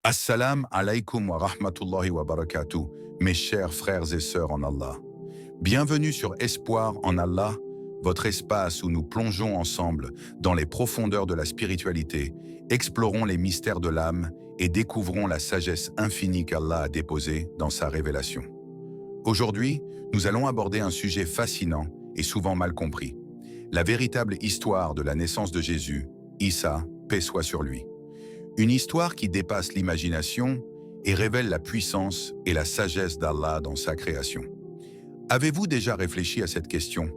Assalam alaikum wa rahmatullahi wa barakatuh, mes chers frères et sœurs en Allah. Bienvenue sur Espoir en Allah, votre espace où nous plongeons ensemble dans les profondeurs de la spiritualité, explorons les mystères de l'âme et découvrons la sagesse infinie qu'Allah a déposée dans sa révélation. Aujourd'hui, nous allons aborder un sujet fascinant et souvent mal compris, la véritable histoire de la naissance de Jésus, Isa, paix soit sur lui. Une histoire qui dépasse l'imagination et révèle la puissance et la sagesse d'Allah dans sa création. Avez-vous déjà réfléchi à cette question?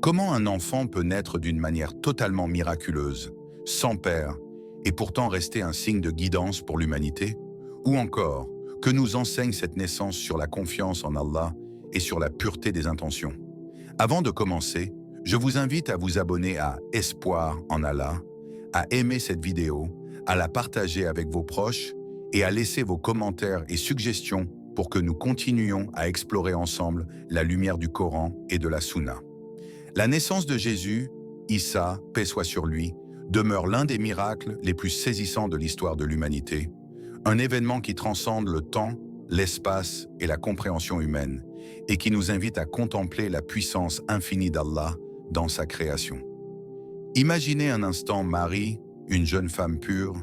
Comment un enfant peut naître d'une manière totalement miraculeuse, sans père, et pourtant rester un signe de guidance pour l'humanité? Ou encore, que nous enseigne cette naissance sur la confiance en Allah et sur la pureté des intentions? Avant de commencer, je vous invite à vous abonner à Espoir en Allah, à aimer cette vidéo, à la partager avec vos proches et à laisser vos commentaires et suggestions pour que nous continuions à explorer ensemble la lumière du Coran et de la Sunna. La naissance de Jésus, Isa, paix soit sur lui, demeure l'un des miracles les plus saisissants de l'histoire de l'humanité, un événement qui transcende le temps, l'espace et la compréhension humaine, et qui nous invite à contempler la puissance infinie d'Allah dans sa création. Imaginez un instant Marie, une jeune femme pure,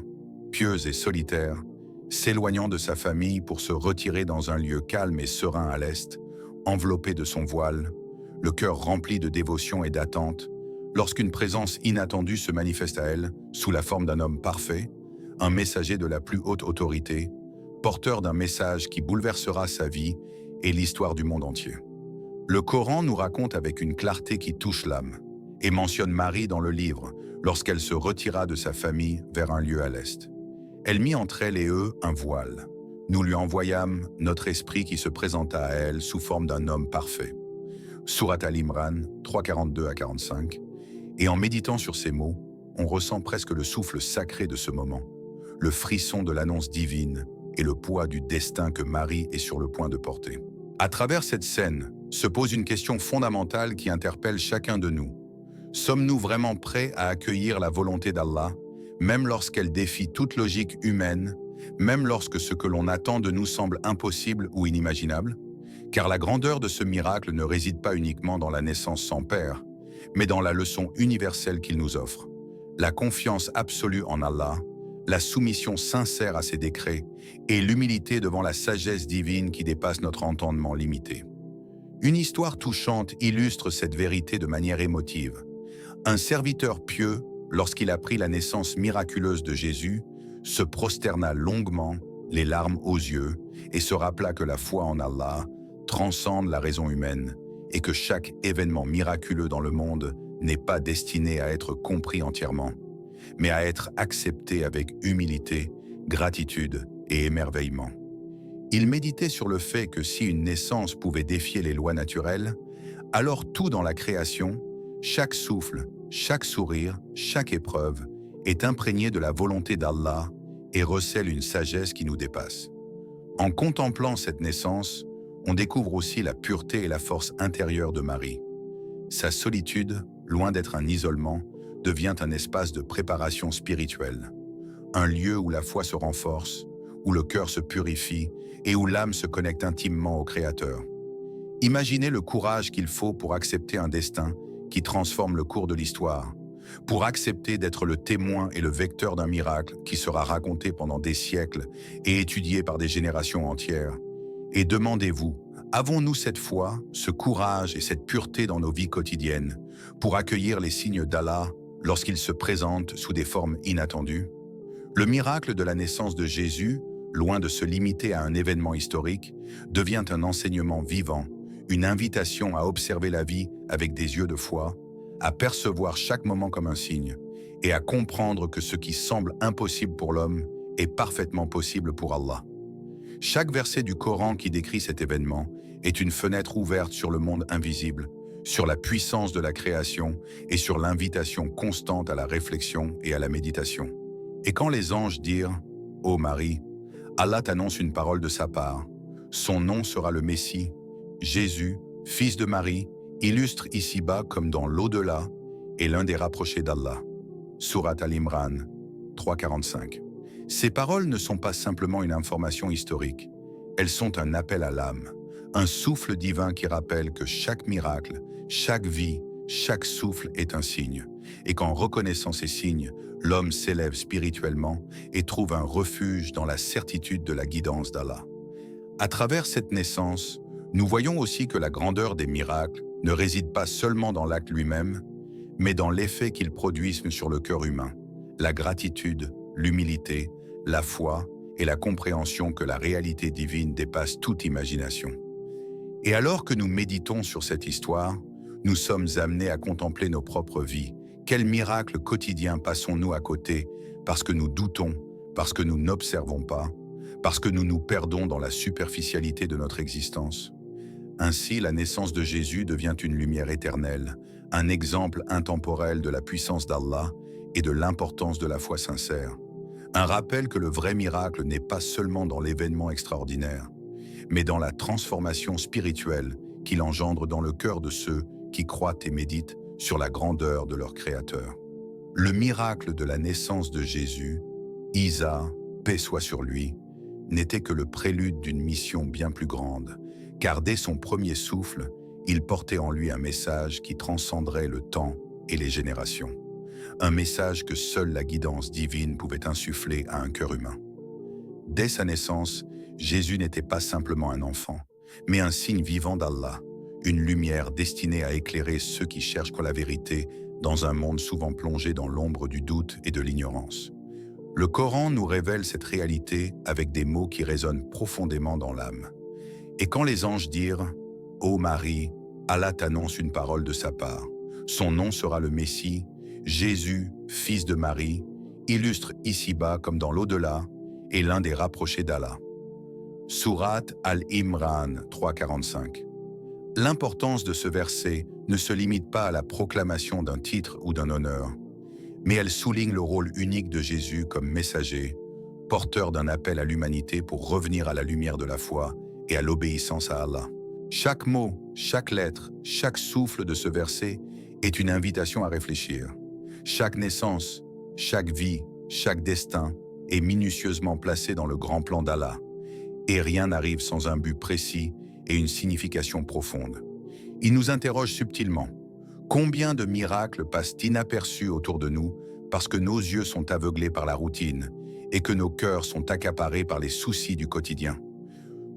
pieuse et solitaire, s'éloignant de sa famille pour se retirer dans un lieu calme et serein à l'est, enveloppée de son voile, le cœur rempli de dévotion et d'attente, lorsqu'une présence inattendue se manifeste à elle sous la forme d'un homme parfait, un messager de la plus haute autorité, porteur d'un message qui bouleversera sa vie et l'histoire du monde entier. Le Coran nous raconte avec une clarté qui touche l'âme, et mentionne Marie dans le livre, lorsqu'elle se retira de sa famille vers un lieu à l'est. Elle mit entre elle et eux un voile. Nous lui envoyâmes notre esprit qui se présenta à elle sous forme d'un homme parfait. Surat Al-Imran 3,42 à 45. Et en méditant sur ces mots, on ressent presque le souffle sacré de ce moment, le frisson de l'annonce divine et le poids du destin que Marie est sur le point de porter. À travers cette scène, se pose une question fondamentale qui interpelle chacun de nous. Sommes-nous vraiment prêts à accueillir la volonté d'Allah, même lorsqu'elle défie toute logique humaine, même lorsque ce que l'on attend de nous semble impossible ou inimaginable? Car la grandeur de ce miracle ne réside pas uniquement dans la naissance sans père, mais dans la leçon universelle qu'il nous offre. La confiance absolue en Allah, la soumission sincère à ses décrets et l'humilité devant la sagesse divine qui dépasse notre entendement limité. Une histoire touchante illustre cette vérité de manière émotive. Un serviteur pieux, lorsqu'il apprit la naissance miraculeuse de Jésus, se prosterna longuement, les larmes aux yeux, et se rappela que la foi en Allah transcende la raison humaine et que chaque événement miraculeux dans le monde n'est pas destiné à être compris entièrement, mais à être accepté avec humilité, gratitude et émerveillement. Il méditait sur le fait que si une naissance pouvait défier les lois naturelles, alors tout dans la création, chaque souffle, chaque sourire, chaque épreuve est imprégné de la volonté d'Allah et recèle une sagesse qui nous dépasse. En contemplant cette naissance, on découvre aussi la pureté et la force intérieure de Marie. Sa solitude, loin d'être un isolement, devient un espace de préparation spirituelle, un lieu où la foi se renforce, où le cœur se purifie et où l'âme se connecte intimement au Créateur. Imaginez le courage qu'il faut pour accepter un destin qui transforme le cours de l'histoire, pour accepter d'être le témoin et le vecteur d'un miracle qui sera raconté pendant des siècles et étudié par des générations entières. Et demandez-vous, avons-nous cette foi, ce courage et cette pureté dans nos vies quotidiennes pour accueillir les signes d'Allah lorsqu'ils se présentent sous des formes inattendues? Le miracle de la naissance de Jésus, loin de se limiter à un événement historique, devient un enseignement vivant, une invitation à observer la vie avec des yeux de foi, à percevoir chaque moment comme un signe, et à comprendre que ce qui semble impossible pour l'homme est parfaitement possible pour Allah. Chaque verset du Coran qui décrit cet événement est une fenêtre ouverte sur le monde invisible, sur la puissance de la création et sur l'invitation constante à la réflexion et à la méditation. Et quand les anges dirent « Ô Marie, Allah t'annonce une parole de sa part, son nom sera le Messie, Jésus, fils de Marie, illustre ici-bas comme dans l'au-delà et l'un des rapprochés d'Allah. » Surat Al-Imran 3,45. Ces paroles ne sont pas simplement une information historique, elles sont un appel à l'âme, un souffle divin qui rappelle que chaque miracle, chaque vie, chaque souffle est un signe, et qu'en reconnaissant ces signes, l'homme s'élève spirituellement et trouve un refuge dans la certitude de la guidance d'Allah. À travers cette naissance, nous voyons aussi que la grandeur des miracles ne réside pas seulement dans l'acte lui-même, mais dans l'effet qu'ils produisent sur le cœur humain, la gratitude, l'humilité, la foi et la compréhension que la réalité divine dépasse toute imagination. Et alors que nous méditons sur cette histoire, nous sommes amenés à contempler nos propres vies. Quels miracles quotidiens passons-nous à côté parce que nous doutons, parce que nous n'observons pas, parce que nous nous perdons dans la superficialité de notre existence? Ainsi, la naissance de Jésus devient une lumière éternelle, un exemple intemporel de la puissance d'Allah et de l'importance de la foi sincère. Un rappel que le vrai miracle n'est pas seulement dans l'événement extraordinaire, mais dans la transformation spirituelle qu'il engendre dans le cœur de ceux qui croient et méditent sur la grandeur de leur Créateur. Le miracle de la naissance de Jésus, Isa, paix soit sur lui, n'était que le prélude d'une mission bien plus grande, car dès son premier souffle, il portait en lui un message qui transcenderait le temps et les générations. Un message que seule la guidance divine pouvait insuffler à un cœur humain. Dès sa naissance, Jésus n'était pas simplement un enfant, mais un signe vivant d'Allah, une lumière destinée à éclairer ceux qui cherchent la vérité dans un monde souvent plongé dans l'ombre du doute et de l'ignorance. Le Coran nous révèle cette réalité avec des mots qui résonnent profondément dans l'âme. Et quand les anges dirent « Ô Marie, Allah t'annonce une parole de sa part. Son nom sera le Messie, Jésus, fils de Marie, illustre ici-bas comme dans l'au-delà, et l'un des rapprochés d'Allah. » Sourate Al-Imran 3,45. L'importance de ce verset ne se limite pas à la proclamation d'un titre ou d'un honneur, mais elle souligne le rôle unique de Jésus comme messager, porteur d'un appel à l'humanité pour revenir à la lumière de la foi et à l'obéissance à Allah. Chaque mot, chaque lettre, chaque souffle de ce verset est une invitation à réfléchir. Chaque naissance, chaque vie, chaque destin est minutieusement placé dans le grand plan d'Allah, et rien n'arrive sans un but précis et une signification profonde. Il nous interroge subtilement. Combien de miracles passent inaperçus autour de nous parce que nos yeux sont aveuglés par la routine et que nos cœurs sont accaparés par les soucis du quotidien?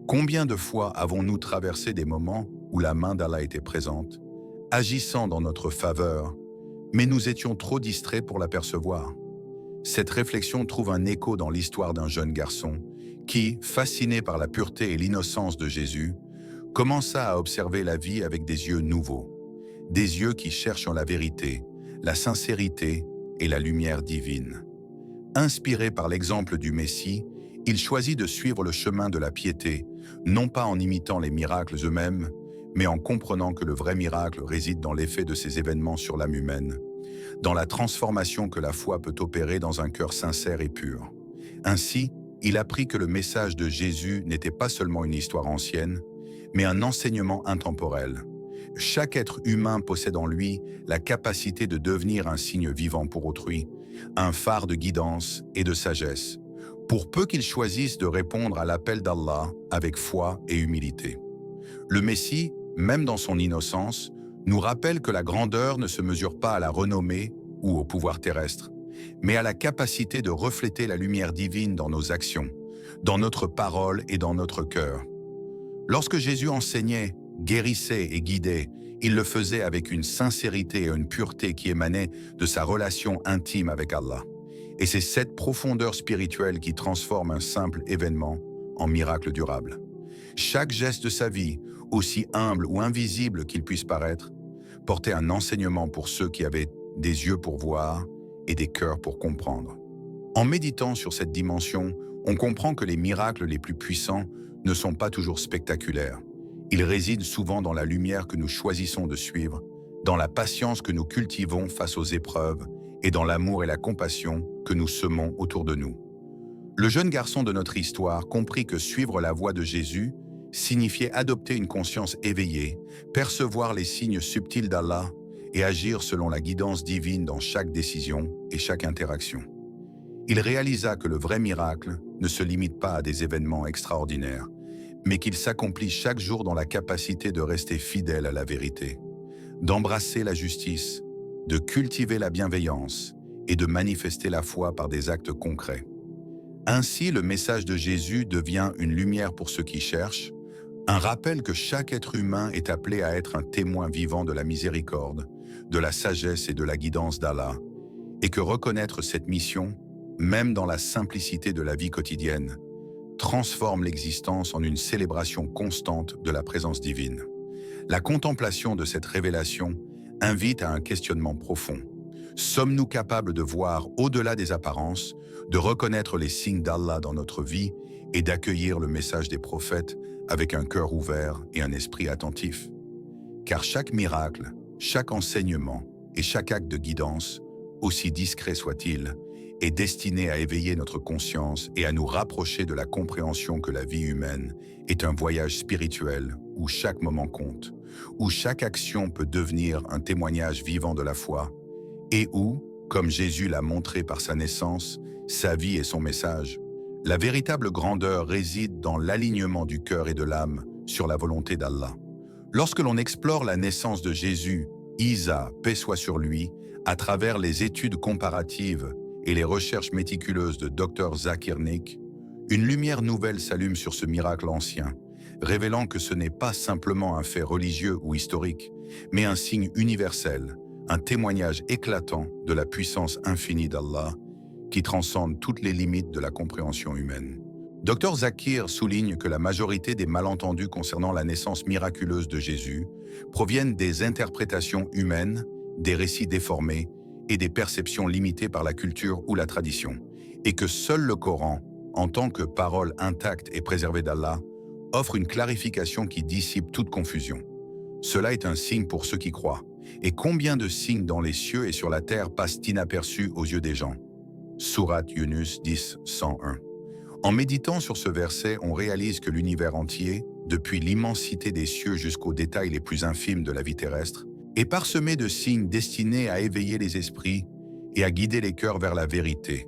Combien de fois avons-nous traversé des moments où la main d'Allah était présente, agissant dans notre faveur, mais nous étions trop distraits pour l'apercevoir? Cette réflexion trouve un écho dans l'histoire d'un jeune garçon qui, fasciné par la pureté et l'innocence de Jésus, commença à observer la vie avec des yeux nouveaux, des yeux qui cherchent la vérité, la sincérité et la lumière divine. Inspiré par l'exemple du Messie, il choisit de suivre le chemin de la piété, non pas en imitant les miracles eux-mêmes, mais en comprenant que le vrai miracle réside dans l'effet de ces événements sur l'âme humaine, dans la transformation que la foi peut opérer dans un cœur sincère et pur. Ainsi, il apprit que le message de Jésus n'était pas seulement une histoire ancienne, mais un enseignement intemporel. Chaque être humain possède en lui la capacité de devenir un signe vivant pour autrui, un phare de guidance et de sagesse, pour peu qu'il choisisse de répondre à l'appel d'Allah avec foi et humilité. Le Messie, même dans son innocence, nous rappelle que la grandeur ne se mesure pas à la renommée ou au pouvoir terrestre, mais à la capacité de refléter la lumière divine dans nos actions, dans notre parole et dans notre cœur. Lorsque Jésus enseignait, guérissait et guidait, il le faisait avec une sincérité et une pureté qui émanaient de sa relation intime avec Allah. Et c'est cette profondeur spirituelle qui transforme un simple événement en miracle durable. Chaque geste de sa vie, aussi humble ou invisible qu'il puisse paraître, portait un enseignement pour ceux qui avaient des yeux pour voir et des cœurs pour comprendre. En méditant sur cette dimension, on comprend que les miracles les plus puissants ne sont pas toujours spectaculaires. Ils résident souvent dans la lumière que nous choisissons de suivre, dans la patience que nous cultivons face aux épreuves et dans l'amour et la compassion que nous semons autour de nous. Le jeune garçon de notre histoire comprit que suivre la voie de Jésus signifiait adopter une conscience éveillée, percevoir les signes subtils d'Allah et agir selon la guidance divine dans chaque décision et chaque interaction. il réalisa que le vrai miracle ne se limite pas à des événements extraordinaires, mais qu'il s'accomplit chaque jour dans la capacité de rester fidèle à la vérité, d'embrasser la justice, de cultiver la bienveillance et de manifester la foi par des actes concrets. Ainsi, le message de Jésus devient une lumière pour ceux qui cherchent, un rappel que chaque être humain est appelé à être un témoin vivant de la miséricorde, de la sagesse et de la guidance d'Allah, et que reconnaître cette mission, même dans la simplicité de la vie quotidienne, transforme l'existence en une célébration constante de la présence divine. La contemplation de cette révélation invite à un questionnement profond. Sommes-nous capables de voir au-delà des apparences, de reconnaître les signes d'Allah dans notre vie et d'accueillir le message des prophètes avec un cœur ouvert et un esprit attentif? Car chaque miracle, chaque enseignement et chaque acte de guidance, aussi discret soit-il, est destiné à éveiller notre conscience et à nous rapprocher de la compréhension que la vie humaine est un voyage spirituel où chaque moment compte, où chaque action peut devenir un témoignage vivant de la foi, et où, comme Jésus l'a montré par sa naissance, sa vie et son message, la véritable grandeur réside dans l'alignement du cœur et de l'âme sur la volonté d'Allah. Lorsque l'on explore la naissance de Jésus, Isa, paix soit sur lui, à travers les études comparatives et les recherches méticuleuses de Dr Zakir Naik, une lumière nouvelle s'allume sur ce miracle ancien, révélant que ce n'est pas simplement un fait religieux ou historique, mais un signe universel, un témoignage éclatant de la puissance infinie d'Allah qui transcende toutes les limites de la compréhension humaine. Dr Zakir souligne que la majorité des malentendus concernant la naissance miraculeuse de Jésus proviennent des interprétations humaines, des récits déformés et des perceptions limitées par la culture ou la tradition, et que seul le Coran, en tant que parole intacte et préservée d'Allah, offre une clarification qui dissipe toute confusion. Cela est un signe pour ceux qui croient. Et combien de signes dans les cieux et sur la terre passent inaperçus aux yeux des gens? Sourate Yunus 10, 101. En méditant sur ce verset, on réalise que l'univers entier, depuis l'immensité des cieux jusqu'aux détails les plus infimes de la vie terrestre, est parsemé de signes destinés à éveiller les esprits et à guider les cœurs vers la vérité,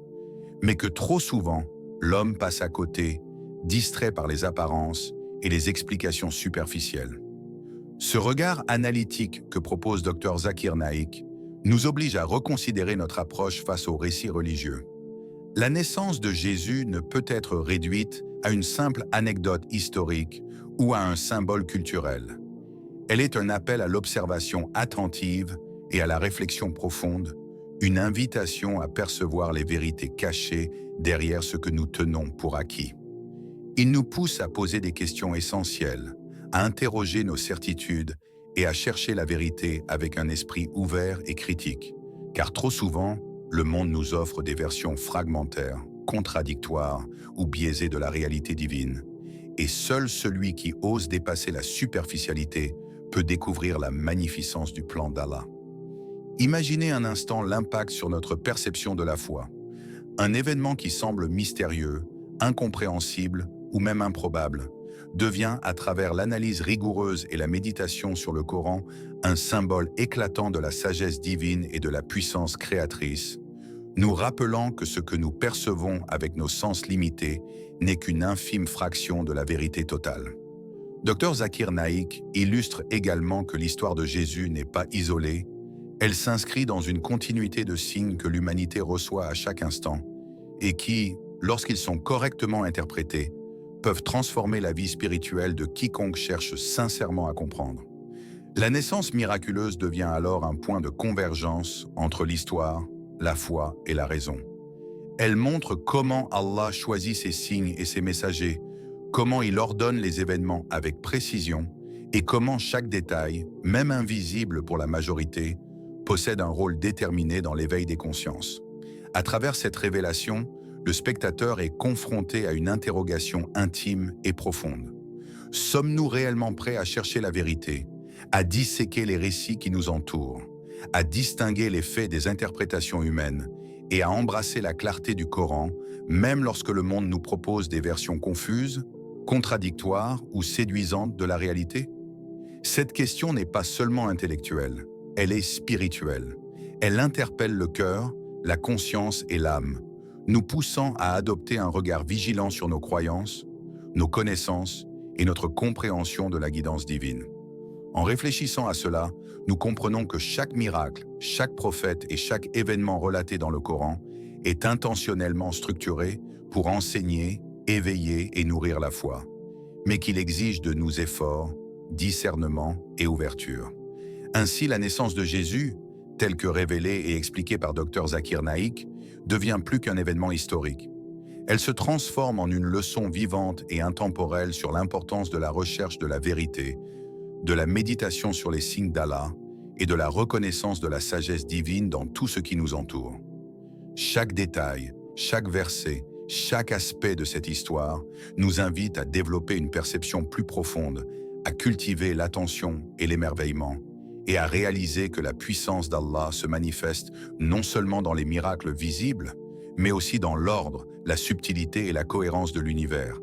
mais que trop souvent, l'homme passe à côté, distrait par les apparences et les explications superficielles. Ce regard analytique que propose Dr Zakir Naik nous oblige à reconsidérer notre approche face aux récits religieux. La naissance de Jésus ne peut être réduite à une simple anecdote historique ou à un symbole culturel. Elle est un appel à l'observation attentive et à la réflexion profonde, une invitation à percevoir les vérités cachées derrière ce que nous tenons pour acquis. Il nous pousse à poser des questions essentielles, à interroger nos certitudes et à chercher la vérité avec un esprit ouvert et critique, car trop souvent, le monde nous offre des versions fragmentaires, contradictoires ou biaisées de la réalité divine, et seul celui qui ose dépasser la superficialité peut découvrir la magnificence du plan d'Allah. Imaginez un instant l'impact sur notre perception de la foi. Un événement qui semble mystérieux, incompréhensible ou même improbable devient, à travers l'analyse rigoureuse et la méditation sur le Coran, un symbole éclatant de la sagesse divine et de la puissance créatrice, nous rappelant que ce que nous percevons avec nos sens limités n'est qu'une infime fraction de la vérité totale. Dr Zakir Naik illustre également que l'histoire de Jésus n'est pas isolée, elle s'inscrit dans une continuité de signes que l'humanité reçoit à chaque instant et qui, lorsqu'ils sont correctement interprétés, peuvent transformer la vie spirituelle de quiconque cherche sincèrement à comprendre. La naissance miraculeuse devient alors un point de convergence entre l'histoire, la foi et la raison. Elle montre comment Allah choisit ses signes et ses messagers, comment il ordonne les événements avec précision et comment chaque détail, même invisible pour la majorité, possède un rôle déterminé dans l'éveil des consciences. À travers cette révélation, le spectateur est confronté à une interrogation intime et profonde. Sommes-nous réellement prêts à chercher la vérité, à disséquer les récits qui nous entourent, à distinguer les faits des interprétations humaines et à embrasser la clarté du Coran, même lorsque le monde nous propose des versions confuses, contradictoires ou séduisantes de la réalité? Cette question n'est pas seulement intellectuelle, elle est spirituelle. Elle interpelle le cœur, la conscience et l'âme, nous poussant à adopter un regard vigilant sur nos croyances, nos connaissances et notre compréhension de la guidance divine. En réfléchissant à cela, nous comprenons que chaque miracle, chaque prophète et chaque événement relaté dans le Coran est intentionnellement structuré pour enseigner, éveiller et nourrir la foi, mais qu'il exige de nous efforts, discernement et ouverture. Ainsi, la naissance de Jésus, telle que révélée et expliquée par Dr Zakir Naik, devient plus qu'un événement historique. Elle se transforme en une leçon vivante et intemporelle sur l'importance de la recherche de la vérité, de la méditation sur les signes d'Allah et de la reconnaissance de la sagesse divine dans tout ce qui nous entoure. Chaque détail, chaque verset, chaque aspect de cette histoire nous invite à développer une perception plus profonde, à cultiver l'attention et l'émerveillement, et à réaliser que la puissance d'Allah se manifeste non seulement dans les miracles visibles, mais aussi dans l'ordre, la subtilité et la cohérence de l'univers,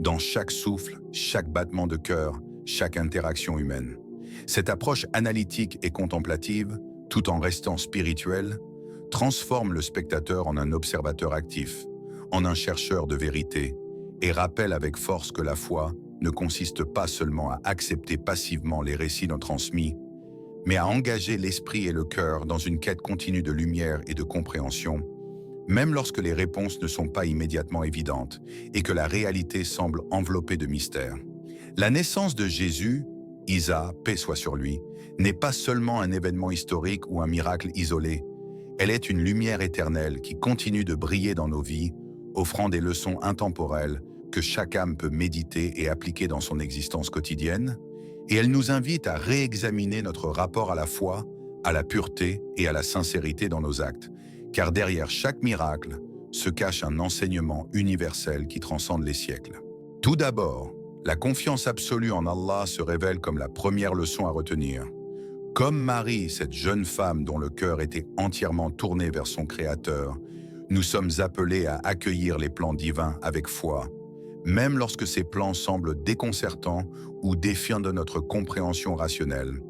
dans chaque souffle, chaque battement de cœur, chaque interaction humaine. Cette approche analytique et contemplative, tout en restant spirituelle, transforme le spectateur en un observateur actif, en un chercheur de vérité, et rappelle avec force que la foi ne consiste pas seulement à accepter passivement les récits non transmis, mais à engager l'esprit et le cœur dans une quête continue de lumière et de compréhension, même lorsque les réponses ne sont pas immédiatement évidentes et que la réalité semble enveloppée de mystère. La naissance de Jésus, Isa, paix soit sur lui, n'est pas seulement un événement historique ou un miracle isolé, elle est une lumière éternelle qui continue de briller dans nos vies, offrant des leçons intemporelles que chaque âme peut méditer et appliquer dans son existence quotidienne, et elle nous invite à réexaminer notre rapport à la foi, à la pureté et à la sincérité dans nos actes, car derrière chaque miracle se cache un enseignement universel qui transcende les siècles. Tout d'abord, la confiance absolue en Allah se révèle comme la première leçon à retenir. Comme Marie, cette jeune femme dont le cœur était entièrement tourné vers son Créateur, nous sommes appelés à accueillir les plans divins avec foi, même lorsque ces plans semblent déconcertants ou défiant de notre compréhension rationnelle,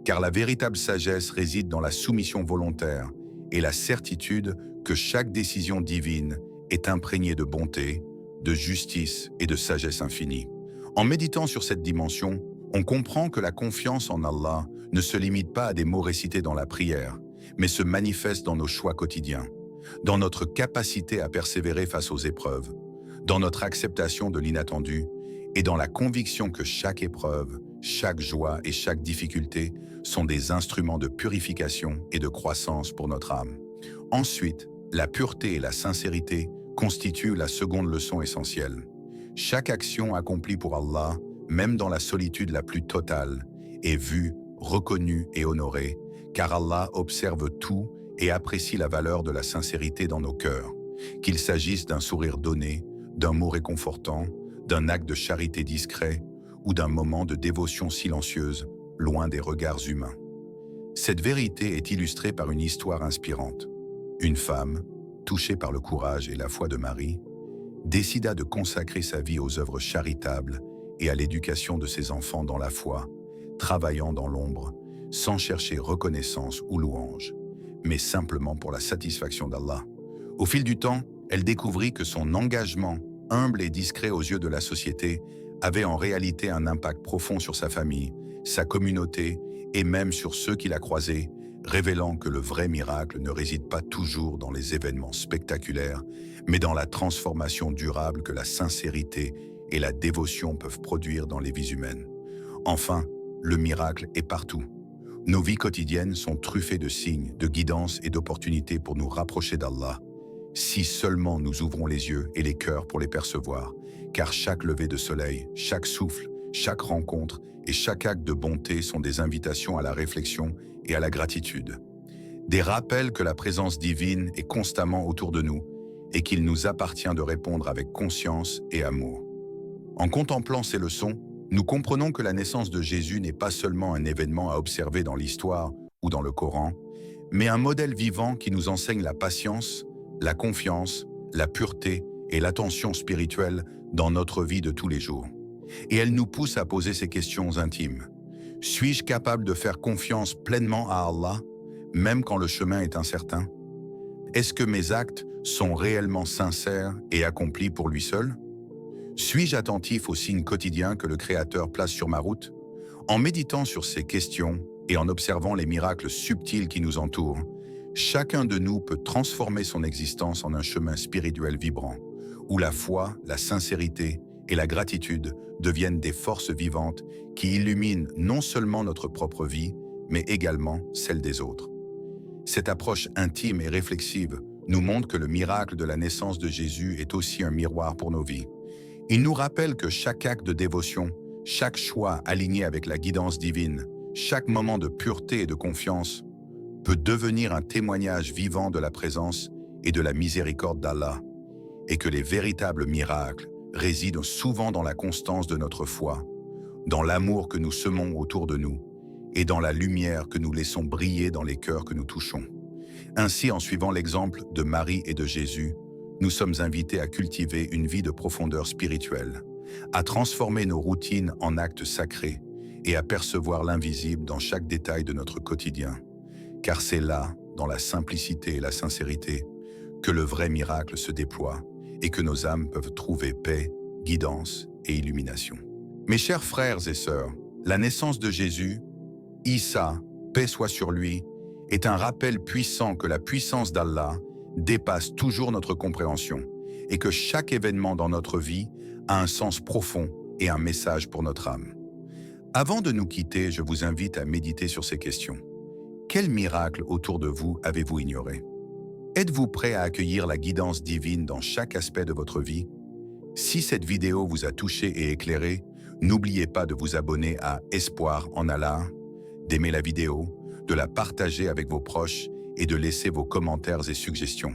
car la véritable sagesse réside dans la soumission volontaire et la certitude que chaque décision divine est imprégnée de bonté, de justice et de sagesse infinie. En méditant sur cette dimension, on comprend que la confiance en Allah ne se limite pas à des mots récités dans la prière, mais se manifeste dans nos choix quotidiens, dans notre capacité à persévérer face aux épreuves, dans notre acceptation de l'inattendu et dans la conviction que chaque épreuve, chaque joie et chaque difficulté sont des instruments de purification et de croissance pour notre âme. Ensuite, la pureté et la sincérité constituent la seconde leçon essentielle. Chaque action accomplie pour Allah, même dans la solitude la plus totale, est vue, reconnue et honorée, car Allah observe tout et apprécie la valeur de la sincérité dans nos cœurs, qu'il s'agisse d'un sourire donné, d'un mot réconfortant, d'un acte de charité discret ou d'un moment de dévotion silencieuse, loin des regards humains. Cette vérité est illustrée par une histoire inspirante. Une femme, touchée par le courage et la foi de Marie, décida de consacrer sa vie aux œuvres charitables et à l'éducation de ses enfants dans la foi, travaillant dans l'ombre, sans chercher reconnaissance ou louange, mais simplement pour la satisfaction d'Allah. Au fil du temps, elle découvrit que son engagement, humble et discret aux yeux de la société, avait en réalité un impact profond sur sa famille, sa communauté et même sur ceux qui la croisaient, révélant que le vrai miracle ne réside pas toujours dans les événements spectaculaires, mais dans la transformation durable que la sincérité et la dévotion peuvent produire dans les vies humaines. Enfin, le miracle est partout. Nos vies quotidiennes sont truffées de signes, de guidance et d'opportunités pour nous rapprocher d'Allah, si seulement nous ouvrons les yeux et les cœurs pour les percevoir, car chaque lever de soleil, chaque souffle, chaque rencontre et chaque acte de bonté sont des invitations à la réflexion et à la gratitude. Des rappels que la présence divine est constamment autour de nous et qu'il nous appartient de répondre avec conscience et amour. En contemplant ces leçons, nous comprenons que la naissance de Jésus n'est pas seulement un événement à observer dans l'histoire ou dans le Coran, mais un modèle vivant qui nous enseigne la patience, la confiance, la pureté et l'attention spirituelle dans notre vie de tous les jours. Et elle nous pousse à poser ces questions intimes. Suis-je capable de faire confiance pleinement à Allah, même quand le chemin est incertain? Est-ce que mes actes sont réellement sincères et accomplis pour lui seul? Suis-je attentif aux signes quotidiens que le Créateur place sur ma route? En méditant sur ces questions et en observant les miracles subtils qui nous entourent, chacun de nous peut transformer son existence en un chemin spirituel vibrant, où la foi, la sincérité et la gratitude deviennent des forces vivantes qui illuminent non seulement notre propre vie, mais également celle des autres. Cette approche intime et réflexive nous montre que le miracle de la naissance de Jésus est aussi un miroir pour nos vies. Il nous rappelle que chaque acte de dévotion, chaque choix aligné avec la guidance divine, chaque moment de pureté et de confiance peut devenir un témoignage vivant de la présence et de la miséricorde d'Allah, et que les véritables miracles résident souvent dans la constance de notre foi, dans l'amour que nous semons autour de nous et dans la lumière que nous laissons briller dans les cœurs que nous touchons. Ainsi, en suivant l'exemple de Marie et de Jésus, nous sommes invités à cultiver une vie de profondeur spirituelle, à transformer nos routines en actes sacrés et à percevoir l'invisible dans chaque détail de notre quotidien. Car c'est là, dans la simplicité et la sincérité, que le vrai miracle se déploie et que nos âmes peuvent trouver paix, guidance et illumination. Mes chers frères et sœurs, la naissance de Jésus, Issa, paix soit sur lui, est un rappel puissant que la puissance d'Allah dépasse toujours notre compréhension et que chaque événement dans notre vie a un sens profond et un message pour notre âme. Avant de nous quitter, je vous invite à méditer sur ces questions. Quel miracle autour de vous avez-vous ignoré? Êtes-vous prêt à accueillir la guidance divine dans chaque aspect de votre vie? Si cette vidéo vous a touché et éclairé, n'oubliez pas de vous abonner à Espoir en Allah, d'aimer la vidéo, de la partager avec vos proches et de laisser vos commentaires et suggestions.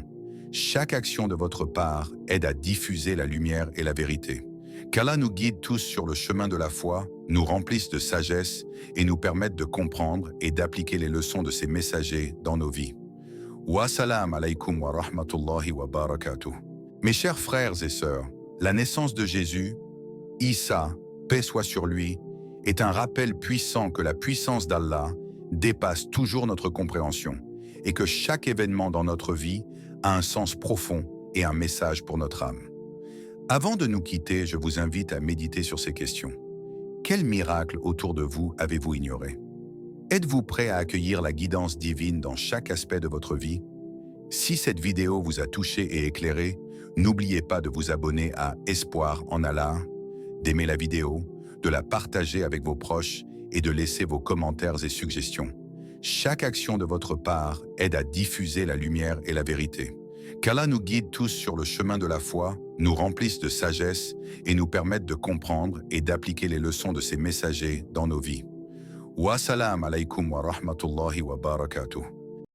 Chaque action de votre part aide à diffuser la lumière et la vérité. Qu'Allah nous guide tous sur le chemin de la foi, nous remplisse de sagesse et nous permette de comprendre et d'appliquer les leçons de ses messagers dans nos vies. Wassalam alaikum wa rahmatullahi wa barakatuh. Mes chers frères et sœurs, la naissance de Jésus, Issa, paix soit sur lui, est un rappel puissant que la puissance d'Allah dépasse toujours notre compréhension et que chaque événement dans notre vie a un sens profond et un message pour notre âme. Avant de nous quitter, je vous invite à méditer sur ces questions. Quel miracle autour de vous avez-vous ignoré? Êtes-vous prêt à accueillir la guidance divine dans chaque aspect de votre vie? Si cette vidéo vous a touché et éclairé, n'oubliez pas de vous abonner à Espoir en Allah, d'aimer la vidéo, de la partager avec vos proches et de laisser vos commentaires et suggestions. Chaque action de votre part aide à diffuser la lumière et la vérité. Qu'Allah nous guide tous sur le chemin de la foi, nous remplisse de sagesse et nous permette de comprendre et d'appliquer les leçons de ses messagers dans nos vies. Wassalam alaikum wa rahmatullahi wa barakatuh.